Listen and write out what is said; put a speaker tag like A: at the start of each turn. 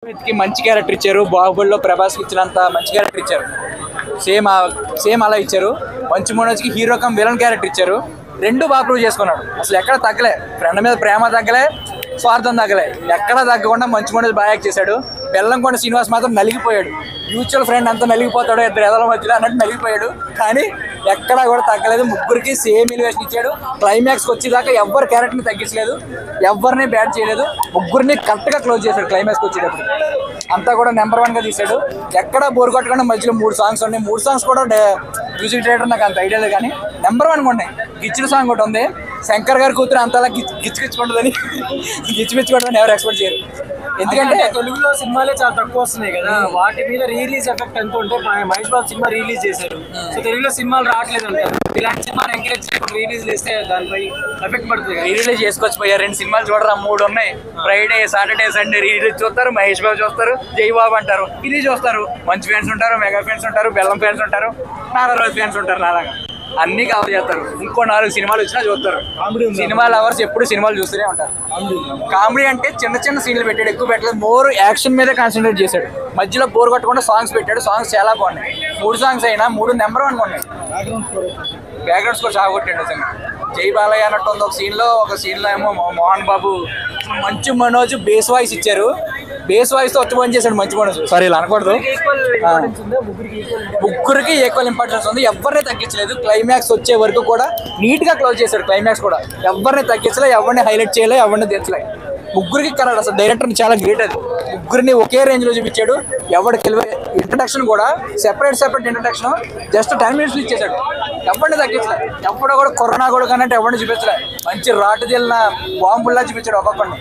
A: కి మంచి క్యారెక్టర్ ఇచ్చారు. బాహుబలిలో ప్రభాస్కి ఇచ్చినంత మంచి క్యారెక్టర్ ఇచ్చారు. సేమ్ అలా ఇచ్చారు. మంచు మనోజ్కి హీరో కమ్ విలన్ క్యారెక్టర్ ఇచ్చారు. రెండు బాగా ప్రూవ్ చేసుకున్నాడు. అసలు ఎక్కడ తగ్గలే. ఫ్రెండ్ మీద ప్రేమ తగ్గలే, స్వార్థం తగ్గలే. ఎక్కడా తగ్గకుండా మంచు మనోజ్ బాగా యాక్ట్ చేశాడు. బెల్లంకొండ శ్రీనివాస్ మాత్రం నలిగిపోయాడు. మ్యూచువల్ ఫ్రెండ్ అంతా నలిగిపోతాడు ఇద్దరు ఎదల మధ్యలో అన్నట్టు నలిగిపోయాడు. కానీ ఎక్కడా కూడా తగ్గలేదు. ముగ్గురికి సేమ్ ఎలివేషన్ ఇచ్చాడు. క్లైమాక్స్కి వచ్చేదాకా ఎవ్వరు క్యారెక్టర్ని తగ్గించలేదు, ఎవరిని బ్యాడ్ చేయలేదు. ముగ్గురిని కరెక్ట్గా క్లోజ్ చేశాడు. క్లైమాక్స్కి వచ్చేటప్పుడు అంతా కూడా నెంబర్ 1గా తీశాడు. ఎక్కడా బోర్ కొట్టకుండా మధ్యలో 3 సాంగ్స్ ఉన్నాయి. 3 సాంగ్స్ కూడా మ్యూజిక్ డైరెక్టర్ నాకు అంత ఐడియా లేదు, కానీ నెంబర్ 1గా ఉన్నాయి. గిచ్చిన సాంగ్ ఒకటి ఉంది. శంకర్ గారి కూతురు అంతలా గిచ్చుకుంటుందని గిచ్చిపిచ్చుకుంటుందని ఎవరు ఎక్స్పెక్ట్ చేయరు. ఎందుకంటే
B: తెలుగులో సినిమాలే చాలా తక్కువ వస్తున్నాయి కదా, వాటి మీద రిలీజ్ ఎఫెక్ట్ ఎంత ఉంటే మహేష్ బాబు సినిమా రిలీజ్ చేశారు. సో తెలుగులో సినిమాలు రావట్లేదు అంటారు. ఇలాంటి సినిమాలు ఎంకరేజ్ రిలీజ్ చేస్తే దానిపై ఎఫెక్ట్ పడుతుంది.
A: రిలీజ్ చేసుకొచ్చిపోయారు. 2 సినిమాలు చూడరా, 3 ఉన్నాయి. ఫ్రైడే, సాటర్డే, సండే రిలీజ్ చూస్తారు. మహేష్ బాబు చూస్తారు, జై బాబు అంటారు, ఇది చూస్తారు. మంచి ఫ్యాన్స్ ఉంటారు, మెగా ఫ్యాన్స్ ఉంటారు, బెల్లం ఫ్యాన్స్ ఉంటారు, నారారోజు ఫ్యాన్స్ ఉంటారు. నాలాగా అన్ని కవర్ చేస్తారు. ఇంకో 4 సినిమాలు వచ్చినా చూస్తారు. సినిమా లవర్స్ ఎప్పుడు సినిమాలు చూస్తూనే ఉంటారు. కామెడీ అంటే చిన్న చిన్న సీన్లు పెట్టాడు, ఎక్కువ పెట్టలేదు. మోర్ యాక్షన్ మీద కాన్సన్ట్రేట్ చేశాడు. మధ్యలో బోర్ కొట్టకుండా సాంగ్స్ పెట్టాడు. సాంగ్స్ చాలా బాగున్నాయి. 3 సాంగ్స్ అయినా 3 నెంబర్ 1గా ఉన్నాయి. బ్యాక్గ్రౌండ్స్ కూడా చాలా కొట్టాడు నిజంగా. జై బాలయ్య అన్నట్టు ఉంది ఒక సీన్లో ఏమో మోహన్ బాబు. మంచు మనోజ్ బేస్ వాయిస్ ఇచ్చారు. బేస్ వాయిస్ తో వచ్చి పని చేశాడు మంచు మనోజ్. సారీ ఇలా అనకూడదు. ముగ్గురికి ఈక్వల్ ఇంపార్టెన్స్ ఉంది. ఎవరిని తగ్గించలేదు. క్లైమాక్స్ వచ్చే వరకు కూడా నీట్ గా క్లోజ్ చేశాడు. క్లైమాక్స్ కూడా ఎవరిని తగ్గించలే, ఎవరిని హైలైట్ చేయలే, ఎవరిని తెచ్చలే. ముగ్గురికి కరెక్ట్. అసలు డైరెక్టర్ చాలా గ్రేట్. అది ముగ్గురిని ఒకే రేంజ్ లో చూపించాడు. ఎవరికి ఇంట్రడక్షన్ కూడా సెపరేట్ ఇంట్రడక్షన్ జస్ట్ 10 minutes ఇచ్చేసాడు. ఎవరిని తగ్గించలే. ఎప్పుడో కూడా కరోనా కూడా కానీ ఎవరిని చూపించలే. మంచి రాటు తెలిన బాంబుల్లా చూపించాడు ఒక్కొక్కరిని.